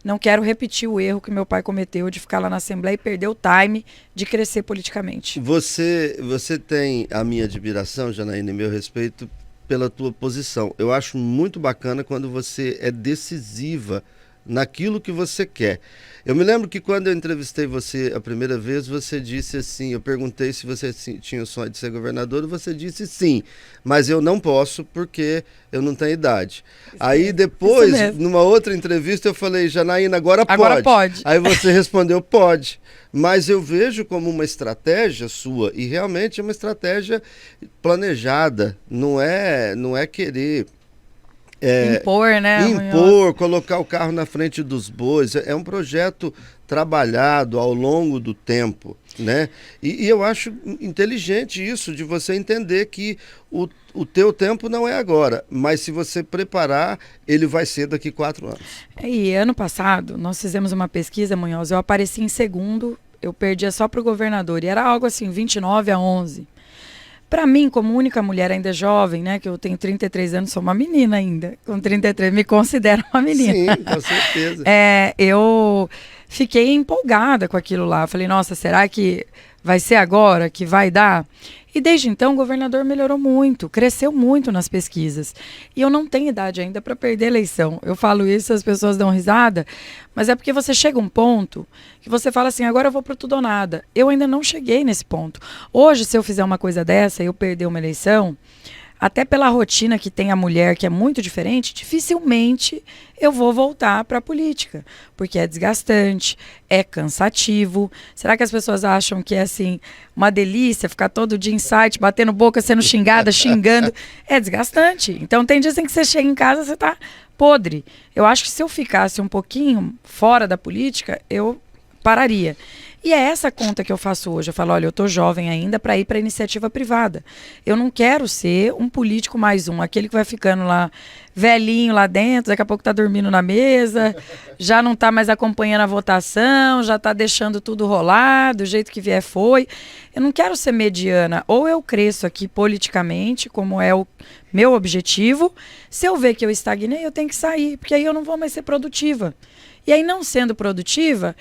não quero repetir o erro que meu pai cometeu de ficar lá na Assembleia e perder o time de crescer politicamente. Você tem a minha admiração, Janaína, e meu respeito pela tua posição. Eu acho muito bacana quando você é decisiva naquilo que você quer. Eu me lembro que quando eu entrevistei você a primeira vez, você disse assim, eu perguntei se você tinha o sonho de ser governador, e você disse sim, mas eu não posso porque eu não tenho idade. Aí depois, numa outra entrevista, eu falei, Janaína, agora pode. Aí você respondeu, pode. Mas eu vejo como uma estratégia sua, e realmente é uma estratégia planejada, não é querer... impor, né? Impor, colocar o carro na frente dos bois. É um projeto trabalhado ao longo do tempo, né? E eu acho inteligente isso, de você entender que o teu tempo não é agora, mas se você preparar, ele vai ser daqui 4 anos. E ano passado, nós fizemos uma pesquisa, Munhoz, eu apareci em segundo, eu perdia só para o governador, e era algo assim, 29-11. Para mim, como única mulher ainda jovem, né, que eu tenho 33 anos, sou uma menina ainda, com 33, me considero uma menina. Sim, com certeza. Eu fiquei empolgada com aquilo lá, falei, nossa, será que vai ser agora que vai dar? E desde então o governador melhorou muito, cresceu muito nas pesquisas. E eu não tenho idade ainda para perder a eleição. Eu falo isso, as pessoas dão risada, mas é porque você chega a um ponto que você fala assim, agora eu vou pro tudo ou nada. Eu ainda não cheguei nesse ponto. Hoje, se eu fizer uma coisa dessa e eu perder uma eleição, até pela rotina que tem a mulher, que é muito diferente, dificilmente eu vou voltar para a política, porque é desgastante, é cansativo. Será que as pessoas acham que é assim, uma delícia ficar todo dia em site, batendo boca, sendo xingada, xingando? É desgastante. Então tem dias em que você chega em casa, você tá podre. Eu acho que se eu ficasse um pouquinho fora da política, eu pararia. E é essa conta que eu faço hoje. Eu falo, olha, eu tô jovem ainda para ir para a iniciativa privada. Eu não quero ser um político mais um, aquele que vai ficando lá velhinho lá dentro, daqui a pouco tá dormindo na mesa, já não tá mais acompanhando a votação, já tá deixando tudo rolar, do jeito que vier foi. Eu não quero ser mediana. Ou eu cresço aqui politicamente, como é o meu objetivo. Se eu ver que eu estagnei, eu tenho que sair, porque aí eu não vou mais ser produtiva. E aí, não sendo produtiva,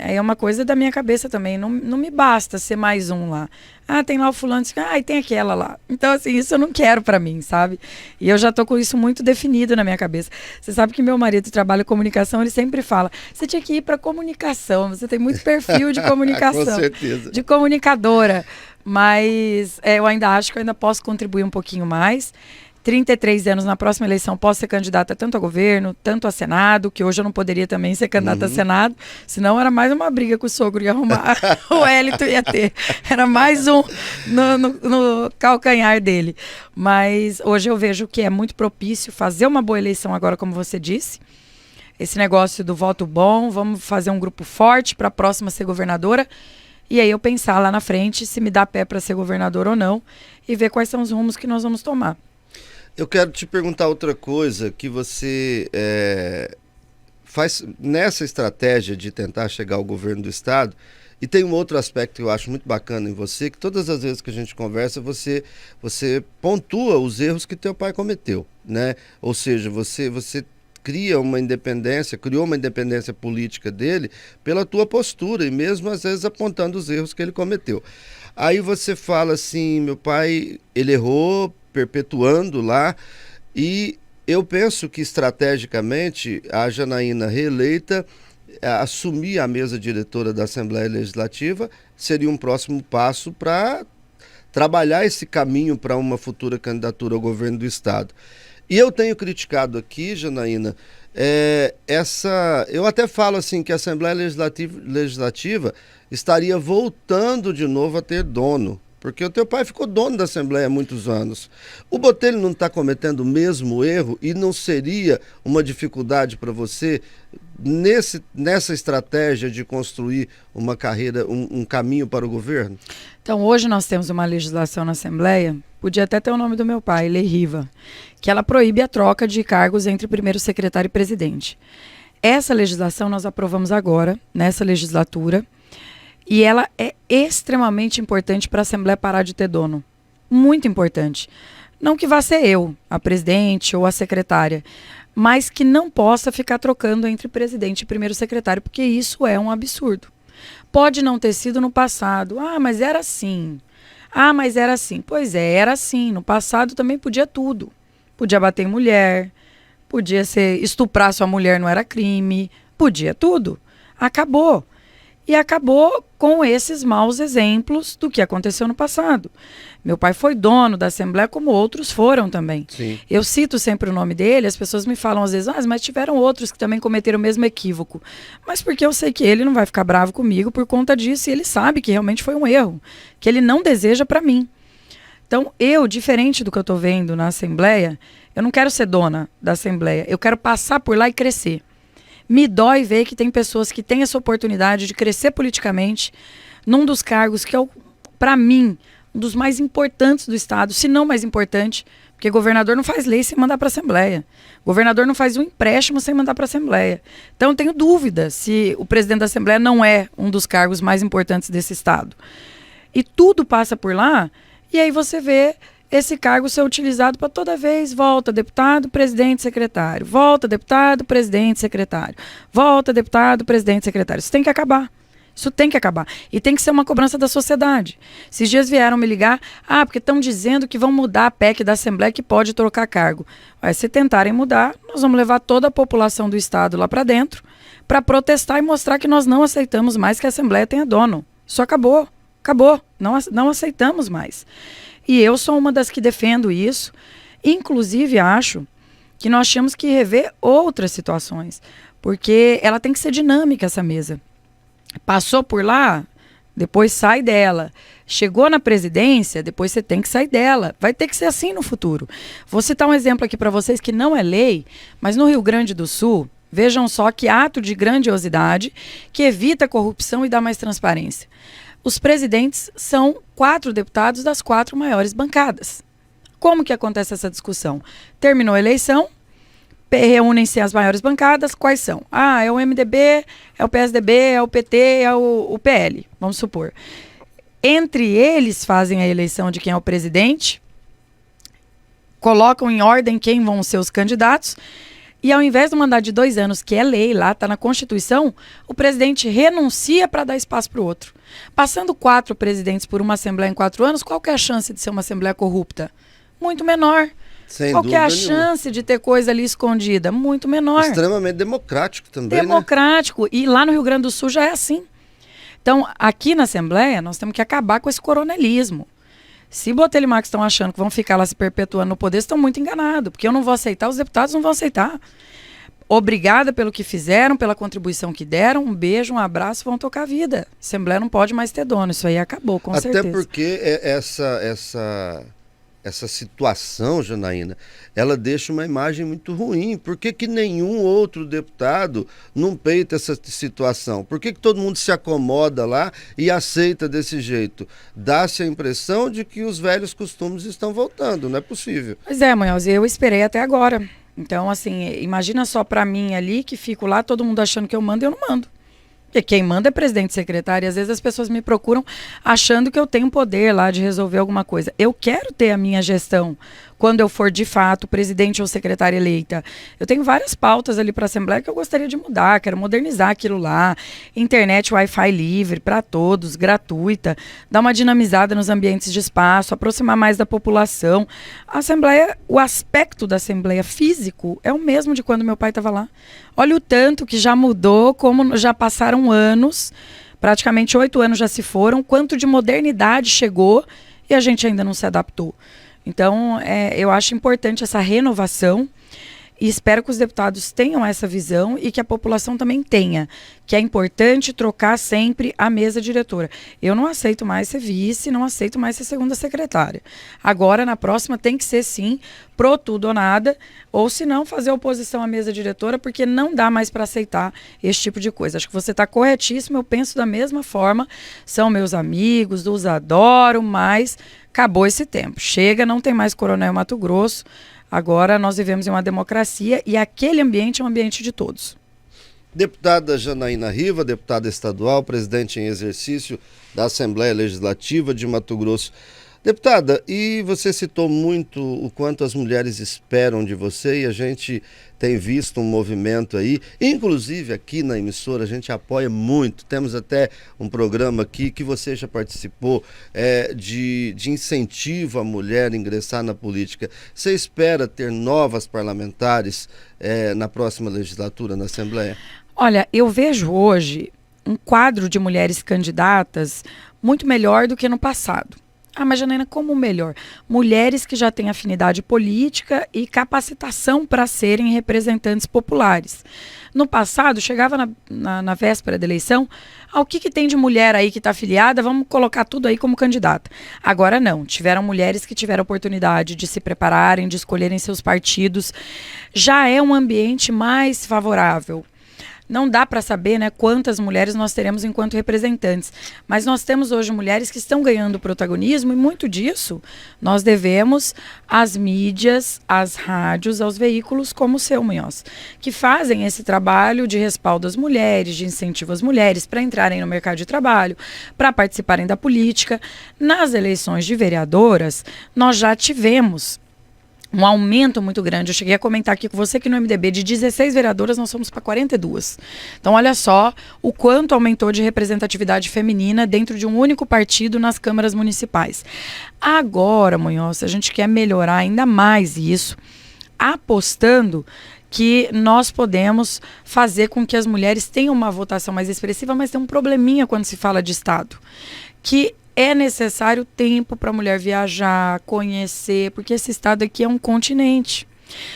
é uma coisa da minha cabeça também. Não me basta ser mais um lá. Ah, tem lá o fulano, e tem aquela lá. Então, assim, isso eu não quero pra mim, sabe? E eu já tô com isso muito definido na minha cabeça. Você sabe que meu marido trabalha em comunicação, ele sempre fala, você tinha que ir pra comunicação, você tem muito perfil de comunicação. Com certeza. De comunicadora. Mas eu ainda acho que eu ainda posso contribuir um pouquinho mais. 33 anos, na próxima eleição, posso ser candidata tanto a governo, tanto a Senado, que hoje eu não poderia também ser candidata a Senado, senão era mais uma briga com o sogro ia arrumar, o Hélito ia ter. Era mais um no calcanhar dele. Mas hoje eu vejo que é muito propício fazer uma boa eleição agora, como você disse. Esse negócio do voto bom, vamos fazer um grupo forte para a próxima ser governadora. E aí eu pensar lá na frente se me dá pé para ser governador ou não e ver quais são os rumos que nós vamos tomar. Eu quero te perguntar outra coisa que você faz nessa estratégia de tentar chegar ao governo do estado. E tem um outro aspecto que eu acho muito bacana em você, que todas as vezes que a gente conversa, você pontua os erros que teu pai cometeu, né? Ou seja, você criou uma independência política dele pela tua postura e mesmo às vezes apontando os erros que ele cometeu. Aí você fala assim, meu pai, ele errou, perpetuando lá, e eu penso que estrategicamente a Janaína reeleita assumir a mesa diretora da Assembleia Legislativa seria um próximo passo para trabalhar esse caminho para uma futura candidatura ao governo do estado. E eu tenho criticado aqui, Janaína, eu até falo assim que a Assembleia Legislativa estaria voltando de novo a ter dono, porque o teu pai ficou dono da Assembleia há muitos anos. O Botelho não está cometendo o mesmo erro e não seria uma dificuldade para você nessa estratégia de construir uma carreira, um caminho para o governo? Então, hoje nós temos uma legislação na Assembleia, podia até ter o nome do meu pai, Lei Riva, que ela proíbe a troca de cargos entre primeiro secretário e presidente. Essa legislação nós aprovamos agora, nessa legislatura, e ela é extremamente importante para a Assembleia parar de ter dono. Muito importante. Não que vá ser eu, a presidente ou a secretária, mas que não possa ficar trocando entre presidente e primeiro secretário, porque isso é um absurdo. Pode não ter sido no passado. Ah, mas era assim. Ah, mas era assim. Pois é, era assim. No passado também podia tudo. Podia bater em mulher, podia estuprar sua mulher, não era crime, podia tudo. Acabou. E acabou com esses maus exemplos do que aconteceu no passado. Meu pai foi dono da Assembleia, como outros foram também. Sim. Eu cito sempre o nome dele, as pessoas me falam às vezes, mas tiveram outros que também cometeram o mesmo equívoco. Mas porque eu sei que ele não vai ficar bravo comigo por conta disso, e ele sabe que realmente foi um erro, que ele não deseja para mim. Então, diferente do que eu estou vendo na Assembleia, eu não quero ser dona da Assembleia, eu quero passar por lá e crescer. Me dói ver que tem pessoas que têm essa oportunidade de crescer politicamente num dos cargos que é, para mim, um dos mais importantes do Estado, se não mais importante, porque governador não faz lei sem mandar para a Assembleia. Governador não faz um empréstimo sem mandar para a Assembleia. Então, eu tenho dúvida se o presidente da Assembleia não é um dos cargos mais importantes desse Estado. E tudo passa por lá, e aí você vê esse cargo ser utilizado para toda vez, volta deputado, presidente, secretário, volta deputado, presidente, secretário, volta deputado, presidente, secretário. Isso tem que acabar. Isso tem que acabar. E tem que ser uma cobrança da sociedade. Esses dias vieram me ligar, porque estão dizendo que vão mudar a PEC da Assembleia que pode trocar cargo. Se tentarem mudar, nós vamos levar toda a população do Estado lá para dentro para protestar e mostrar que nós não aceitamos mais que a Assembleia tenha dono. Isso acabou. Acabou. Não aceitamos mais. E eu sou uma das que defendo isso. Inclusive, acho que nós temos que rever outras situações, porque ela tem que ser dinâmica, essa mesa. Passou por lá, depois sai dela. Chegou na presidência, depois você tem que sair dela. Vai ter que ser assim no futuro. Vou citar um exemplo aqui para vocês que não é lei, mas no Rio Grande do Sul, vejam só que ato de grandiosidade que evita a corrupção e dá mais transparência. Os presidentes são 4 deputados das 4 maiores bancadas. Como que acontece essa discussão? Terminou a eleição, reúnem-se as maiores bancadas, quais são? É o MDB, é o PSDB, é o PT, é o PL, vamos supor. Entre eles fazem a eleição de quem é o presidente, colocam em ordem quem vão ser os candidatos, e ao invés do mandato de 2 anos, que é lei, lá está na Constituição, o presidente renuncia para dar espaço para o outro. Passando 4 presidentes por uma Assembleia em 4 anos, qual que é a chance de ser uma Assembleia corrupta? Muito menor. Qual que é a chance de ter coisa ali escondida? Muito menor. Extremamente democrático também, democrático. Né? E lá no Rio Grande do Sul já é assim. Então, aqui na Assembleia, nós temos que acabar com esse coronelismo. Se Botelho e Marx estão achando que vão ficar lá se perpetuando no poder, estão muito enganados, porque eu não vou aceitar, os deputados não vão aceitar. Obrigada pelo que fizeram, pela contribuição que deram, um beijo, um abraço, vão tocar a vida. A Assembleia não pode mais ter dono, isso aí acabou, com certeza. Até porque essa situação, Janaína, ela deixa uma imagem muito ruim. Por que que nenhum outro deputado não peita essa situação? Por que que todo mundo se acomoda lá e aceita desse jeito? Dá-se a impressão de que os velhos costumes estão voltando, não é possível. Pois é, Munhoz, eu esperei até agora. Então, assim, imagina só pra mim ali, que fico lá, todo mundo achando que eu mando e eu não mando. Porque quem manda é presidente e secretário. E às vezes as pessoas me procuram achando que eu tenho poder lá de resolver alguma coisa. Eu quero ter a minha gestão quando eu for de fato presidente ou secretária eleita. Eu tenho várias pautas ali para a Assembleia que eu gostaria de mudar, quero modernizar aquilo lá. Internet Wi-Fi livre para todos, gratuita, dar uma dinamizada nos ambientes de espaço, aproximar mais da população. A Assembleia, o aspecto da Assembleia físico é o mesmo de quando meu pai estava lá. Olha o tanto que já mudou, como já passaram anos, praticamente 8 anos já se foram, quanto de modernidade chegou e a gente ainda não se adaptou. Então, eu acho importante essa renovação e espero que os deputados tenham essa visão e que a população também tenha, que é importante trocar sempre a mesa diretora. Eu não aceito mais ser vice, não aceito mais ser segunda secretária. Agora, na próxima, tem que ser sim, pro tudo ou nada, ou se não, fazer oposição à mesa diretora, porque não dá mais para aceitar esse tipo de coisa. Acho que você está corretíssimo, eu penso da mesma forma, são meus amigos, os adoro, mas acabou esse tempo. Chega, não tem mais Coronel Mato Grosso. Agora nós vivemos em uma democracia e aquele ambiente é um ambiente de todos. Deputada Janaína Riva, deputada estadual, presidente em exercício da Assembleia Legislativa de Mato Grosso. Deputada, e você citou muito o quanto as mulheres esperam de você e a gente tem visto um movimento aí, inclusive aqui na emissora a gente apoia muito, temos até um programa aqui que você já participou de incentivo à mulher ingressar na política. Você espera ter novas parlamentares na próxima legislatura na Assembleia? Olha, eu vejo hoje um quadro de mulheres candidatas muito melhor do que no passado. Ah, mas Janaína, como melhor? Mulheres que já têm afinidade política e capacitação para serem representantes populares. No passado, chegava na véspera da eleição, o que tem de mulher aí que está afiliada, vamos colocar tudo aí como candidata. Agora não, tiveram mulheres que tiveram oportunidade de se prepararem, de escolherem seus partidos. Já é um ambiente mais favorável. Não dá para saber, né, quantas mulheres nós teremos enquanto representantes. Mas nós temos hoje mulheres que estão ganhando protagonismo e muito disso nós devemos às mídias, às rádios, aos veículos como o seu, Munhoz, que fazem esse trabalho de respaldo às mulheres, de incentivo às mulheres para entrarem no mercado de trabalho, para participarem da política. Nas eleições de vereadoras, nós já tivemos um aumento muito grande. Eu cheguei a comentar aqui com você que no MDB de 16 vereadoras nós fomos para 42. Então olha só o quanto aumentou de representatividade feminina dentro de um único partido nas câmaras municipais. Agora, Munhoz, a gente quer melhorar ainda mais isso, apostando que nós podemos fazer com que as mulheres tenham uma votação mais expressiva, mas tem um probleminha quando se fala de Estado, que é necessário tempo para a mulher viajar, conhecer, porque esse estado aqui é um continente.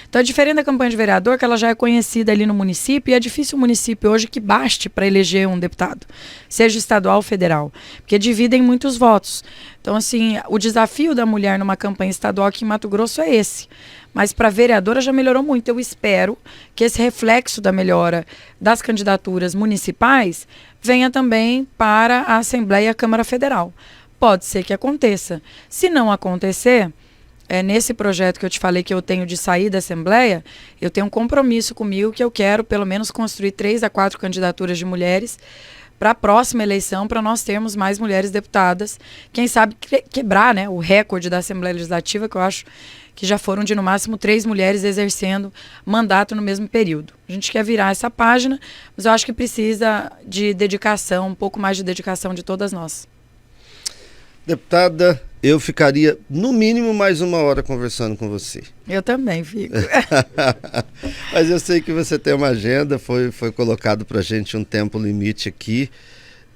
Então é diferente da campanha de vereador, que ela já é conhecida ali no município, e é difícil o município hoje que baste para eleger um deputado, seja estadual ou federal, porque dividem muitos votos. Então, assim, o desafio da mulher numa campanha estadual aqui em Mato Grosso é esse. Mas para vereadora já melhorou muito. Eu espero que esse reflexo da melhora das candidaturas municipais venha também para a Assembleia e a Câmara Federal. Pode ser que aconteça. Se não acontecer, nesse projeto que eu te falei que eu tenho de sair da Assembleia, eu tenho um compromisso comigo que eu quero pelo menos construir 3 a 4 candidaturas de mulheres para a próxima eleição, para nós termos mais mulheres deputadas. Quem sabe quebrar, né, o recorde da Assembleia Legislativa, que eu acho que já foram de no máximo 3 mulheres exercendo mandato no mesmo período. A gente quer virar essa página, mas eu acho que precisa de dedicação, um pouco mais de dedicação de todas nós. Deputada, eu ficaria no mínimo mais 1 hora conversando com você. Eu também fico. Mas eu sei que você tem uma agenda, foi colocado para a gente um tempo limite aqui.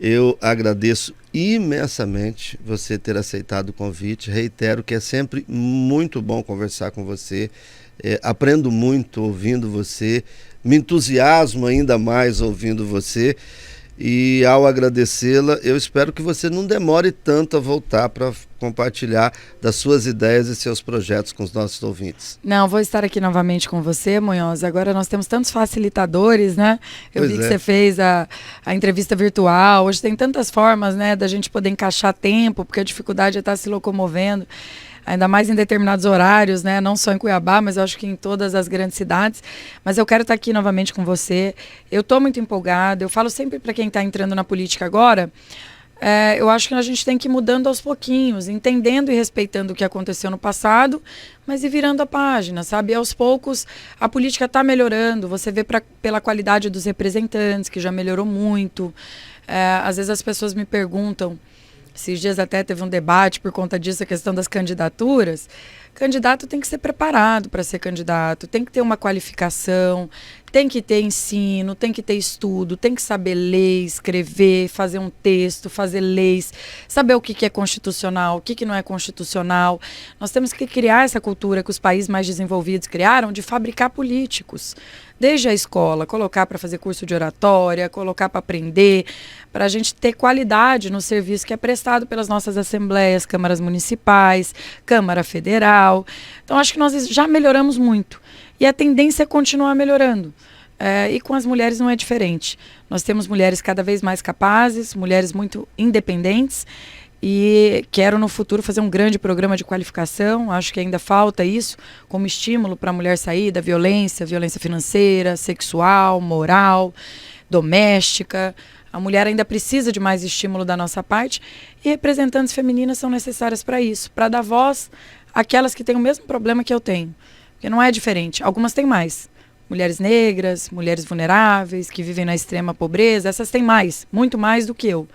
Eu agradeço imensamente você ter aceitado o convite. Reitero que é sempre muito bom conversar com você. Aprendo muito ouvindo você, me entusiasmo ainda mais ouvindo você. E ao agradecê-la, eu espero que você não demore tanto a voltar para compartilhar das suas ideias e seus projetos com os nossos ouvintes. Não, vou estar aqui novamente com você, Munhoz. Agora nós temos tantos facilitadores, né? Eu Pois vi que é. você fez a entrevista virtual. Hoje tem tantas formas, né, da gente poder encaixar tempo, porque a dificuldade é estar se locomovendo, ainda mais em determinados horários, né? Não só em Cuiabá, mas eu acho que em todas as grandes cidades. Mas eu quero estar aqui novamente com você. Eu estou muito empolgada. Eu falo sempre para quem está entrando na política agora, eu acho que a gente tem que ir mudando aos pouquinhos, entendendo e respeitando o que aconteceu no passado, mas ir virando a página, sabe? E aos poucos a política está melhorando. Você vê pela qualidade dos representantes, que já melhorou muito. Às vezes as pessoas me perguntam, esses dias até teve um debate por conta disso, a questão das candidaturas. Candidato tem que ser preparado para ser candidato, tem que ter uma qualificação, tem que ter ensino, tem que ter estudo, tem que saber ler, escrever, fazer um texto, fazer leis, saber o que é constitucional, o que não é constitucional. Nós temos que criar essa cultura que os países mais desenvolvidos criaram de fabricar políticos. Desde a escola, colocar para fazer curso de oratória, colocar para aprender, para a gente ter qualidade no serviço que é prestado pelas nossas assembleias, câmaras municipais, Câmara Federal. Então, acho que nós já melhoramos muito. E a tendência é continuar melhorando. E com as mulheres não é diferente. Nós temos mulheres cada vez mais capazes, mulheres muito independentes, e quero no futuro fazer um grande programa de qualificação. Acho que ainda falta isso como estímulo para a mulher sair da violência financeira, sexual, moral, doméstica. A mulher ainda precisa de mais estímulo da nossa parte, e representantes femininas são necessárias para isso, para dar voz àquelas que têm o mesmo problema que eu tenho, porque não é diferente. Algumas têm mais. Mulheres negras, mulheres vulneráveis, que vivem na extrema pobreza, essas têm mais, muito mais do que eu.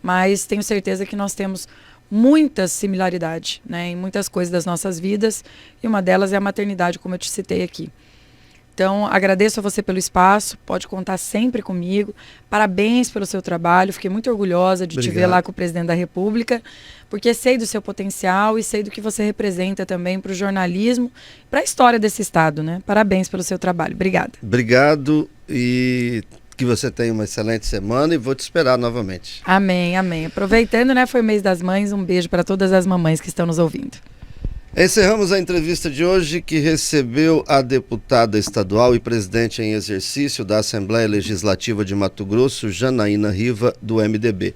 Mas tenho certeza que nós temos muita similaridade, né, em muitas coisas das nossas vidas, e uma delas é a maternidade, como eu te citei aqui. Então, agradeço a você pelo espaço, pode contar sempre comigo. Parabéns pelo seu trabalho, fiquei muito orgulhosa de te ver lá com o presidente da República, porque sei do seu potencial e sei do que você representa também para o jornalismo, para a história desse estado, né? Parabéns pelo seu trabalho. Obrigada. Obrigado e que você tenha uma excelente semana, e vou te esperar novamente. Amém, amém. Aproveitando, né, foi o mês das mães, um beijo para todas as mamães que estão nos ouvindo. Encerramos a entrevista de hoje, que recebeu a deputada estadual e presidente em exercício da Assembleia Legislativa de Mato Grosso, Janaína Riva, do MDB.